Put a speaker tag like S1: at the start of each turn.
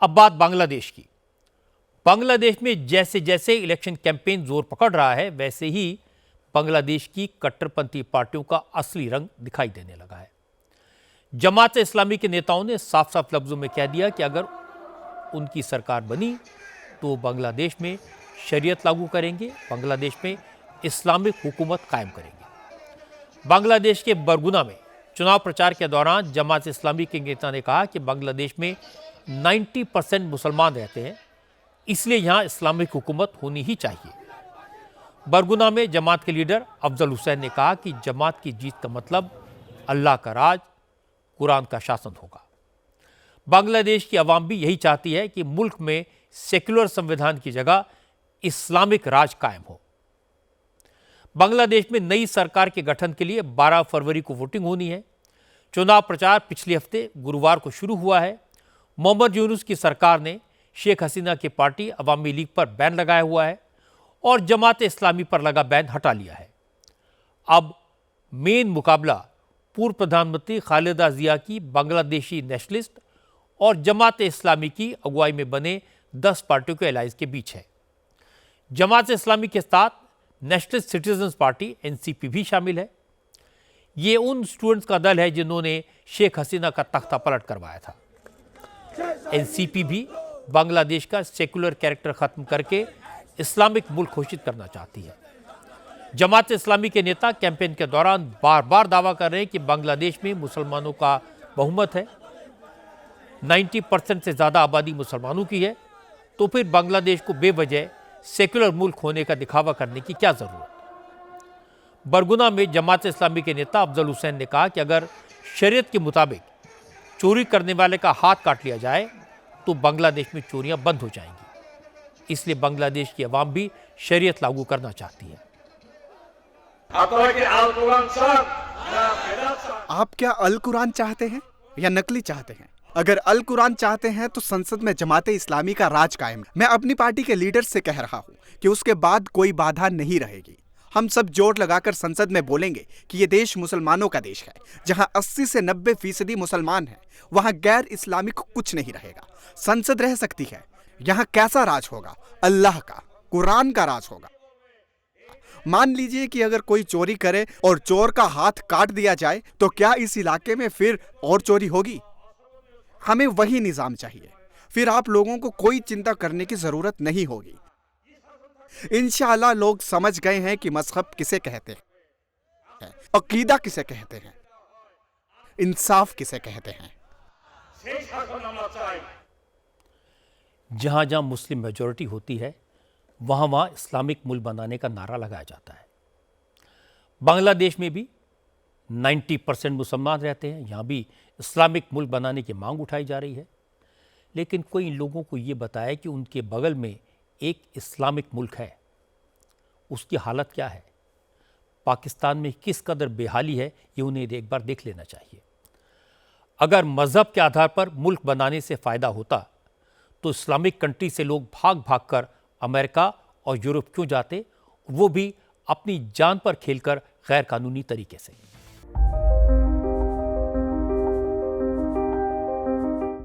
S1: अब बात बांग्लादेश की। बांग्लादेश में जैसे जैसे इलेक्शन कैंपेन जोर पकड़ रहा है, वैसे ही बांग्लादेश की कट्टरपंथी पार्टियों का असली रंग दिखाई देने लगा है। जमात इस्लामी के नेताओं ने साफ साफ लफ्जों में कह दिया कि अगर उनकी सरकार बनी तो बांग्लादेश में शरीयत लागू करेंगे, बांग्लादेश में इस्लामिक हुकूमत कायम करेंगे। बांग्लादेश के बरगुना में चुनाव प्रचार के दौरान जमात इस्लामी के नेता ने कहा कि बांग्लादेश में 90% मुसलमान रहते हैं, इसलिए यहां इस्लामिक हुकूमत होनी ही चाहिए। बरगुना में जमात के लीडर अफजल हुसैन ने कहा कि जमात की जीत का मतलब अल्लाह का राज, कुरान का शासन होगा। बांग्लादेश की आवाम भी यही चाहती है कि मुल्क में सेक्युलर संविधान की जगह इस्लामिक राज कायम हो। बांग्लादेश में नई सरकार के गठन के लिए 12 फरवरी को वोटिंग होनी है। चुनाव प्रचार पिछले हफ्ते गुरुवार को शुरू हुआ है। मोहम्मद यूनुस की सरकार ने शेख हसीना की पार्टी अवामी लीग पर बैन लगाया हुआ है और जमात इस्लामी पर लगा बैन हटा लिया है। अब मेन मुकाबला पूर्व प्रधानमंत्री खालिदा जिया की बांग्लादेशी नेशनलिस्ट और जमात इस्लामी की अगुवाई में बने 10 पार्टियों के अलायंस के बीच है। जमात इस्लामी के साथ नेशनलिस्ट सिटीजन्स पार्टी एनसीपी भी शामिल है। ये उन स्टूडेंट्स का दल है जिन्होंने शेख हसीना का तख्ता पलट करवाया था। एनसीपी भी बांग्लादेश का सेकुलर कैरेक्टर खत्म करके इस्लामिक मुल्क घोषित करना चाहती है। जमात इस्लामी के नेता कैंपेन के दौरान बार बार दावा कर रहे हैं कि बांग्लादेश में मुसलमानों का बहुमत है, 90% से ज़्यादा आबादी मुसलमानों की है, तो फिर बांग्लादेश को बेवजह सेकुलर मुल्क होने का दिखावा करने की क्या ज़रूरत। बरगुना में जमात इस्लामी के नेता अफजल हुसैन ने कहा कि अगर शरीयत के मुताबिक चोरी करने वाले का हाथ काट लिया जाए तो बांग्लादेश में चोरियां बंद हो जाएंगी। इसलिए बांग्लादेश की आवाम भी शरीयत लागू करना चाहती है।
S2: आप क्या अल कुरान चाहते हैं या नकली चाहते हैं? अगर अल कुरान चाहते हैं तो संसद में जमाते इस्लामी का राज कायम है। मैं अपनी पार्टी के लीडर से कह रहा हूं कि उसके बाद कोई बाधा नहीं रहेगी। हम सब जोर लगाकर संसद में बोलेंगे कि ये देश मुसलमानों का देश है। जहां 80 से 90% मुसलमान हैं, वहां गैर इस्लामिक कुछ नहीं रहेगा। संसद रह सकती है। यहां कैसा राज होगा? अल्लाह का, कुरान का राज होगा। मान लीजिए कि अगर कोई चोरी करे और चोर का हाथ काट दिया जाए तो क्या इस इलाके में फिर और चोरी होगी? हमें वही निजाम चाहिए। फिर आप लोगों को कोई चिंता करने की जरूरत नहीं होगी। इंशाअल्लाह लोग समझ गए हैं कि मजहब किसे कहते हैं, अकीदा किसे कहते हैं, इंसाफ किसे कहते हैं।
S1: जहां जहां मुस्लिम मेजॉरिटी होती है वहां वहां इस्लामिक मुल्क बनाने का नारा लगाया जाता है। बांग्लादेश में भी 90% मुसलमान रहते हैं, यहां भी इस्लामिक मुल्क बनाने की मांग उठाई जा रही है। लेकिन कोई इन लोगों को ये बताए कि उनके बगल में एक इस्लामिक मुल्क है, उसकी हालत क्या है, पाकिस्तान में किस कदर बेहाली है, ये उन्हें एक बार देख लेना चाहिए। अगर मजहब के आधार पर मुल्क बनाने से फ़ायदा होता तो इस्लामिक कंट्री से लोग भाग भाग कर अमेरिका और यूरोप क्यों जाते, वो भी अपनी जान पर खेलकर गैर कानूनी तरीके से।